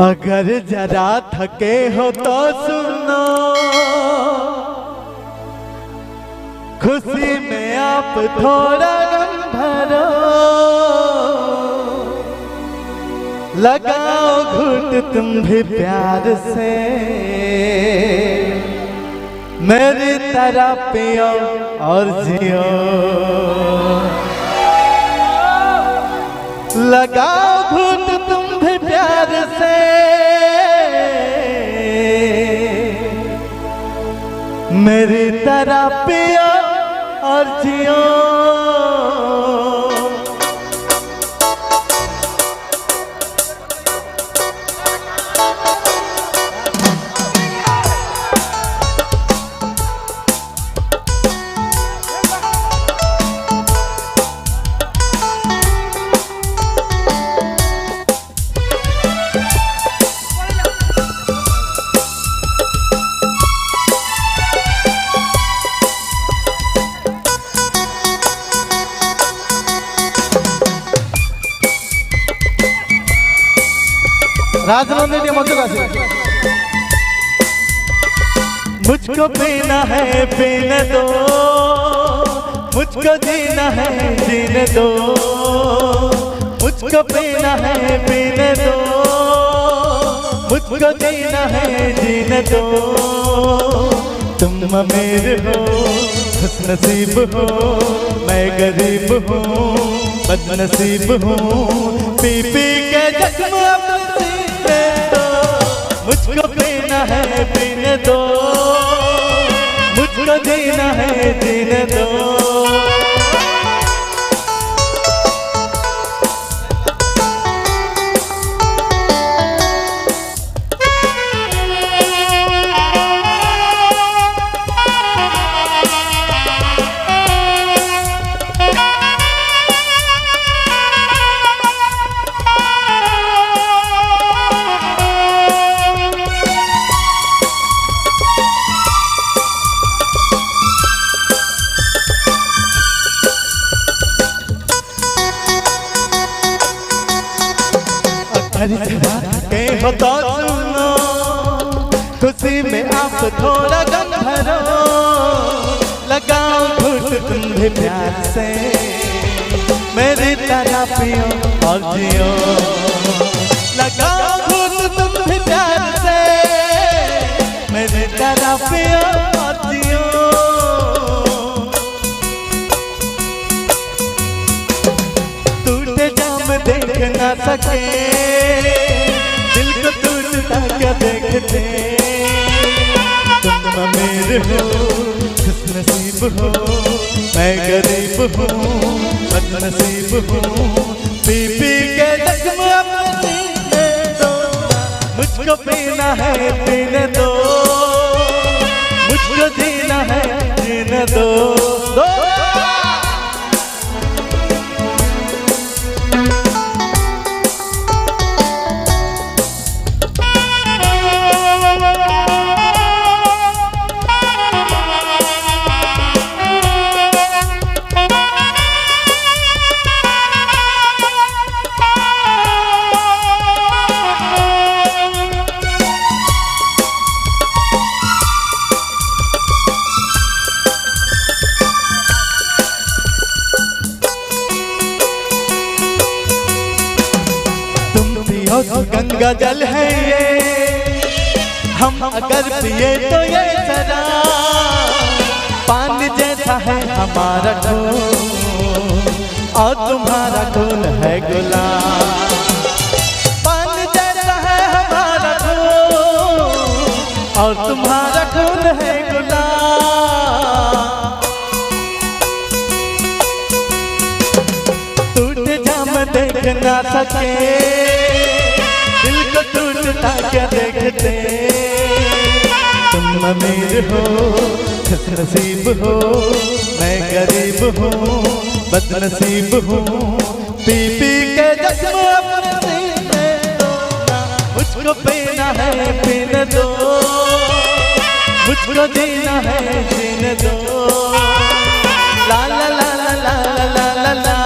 अगर जरा थके हो तो सुनो, खुशी में आप थोड़ा गम भरो, लगाओ घूट तुम भी प्यार से, मेरी तरह पियो और जियो। लगाओ घूट तुम भी प्यार से, मेरी तरह पियो और जियो। राजनंदिनी मुझको पीना है पीने दो, मुझको जीना है जीने दो, मुझको पीना है पीने दो, मुझको जीना है जीने दो। तुम अमीर हो खुशनसीब हो, मैं गरीब हूँ बदनसीब हूँ, पी पी के जख्म मुझको पीना है पीने दो, मुझको जीना है जीने दो। के हो तो सुनो, खुशी में आप थोड़ा गम भरो, लगाओ घूट तुम भी प्यार से, मेरी तरह पियो और जियो। लगाओ घूट तुम भी प्यार से, मेरी तरह पियो और जियो। टूटे जाम देख ना सके, दिल को टूटता क्या देखते। तुम अमीर हो खुशनसीब हो, मैं गरीब हूँ बदनसीब हूँ, पी पी के जख्म अपने जीने दो। मुझको पीना है पीने दो, मुझको जीना है जीने दो। गंगा जल है ये, हम अगर पिए तो ये सदा, पानी जैसा है हमारा खून और तुम्हारा खून है गुलाब। पानी जैसा है हमारा खून और तुम्हारा खून है गुलाब। टूटे जाम देख ना सके, दिल को टूटता क्या देखते। तुम अमीर हो खुशनसीब हो, मैं गरीब हूँ बदनसीब हूँ, पी पी के जख्म अपने जीने दो। मुझको पीना है पीने दो, मुझको जीना है जीने दो। ला ला ला ला ला ला ला ला।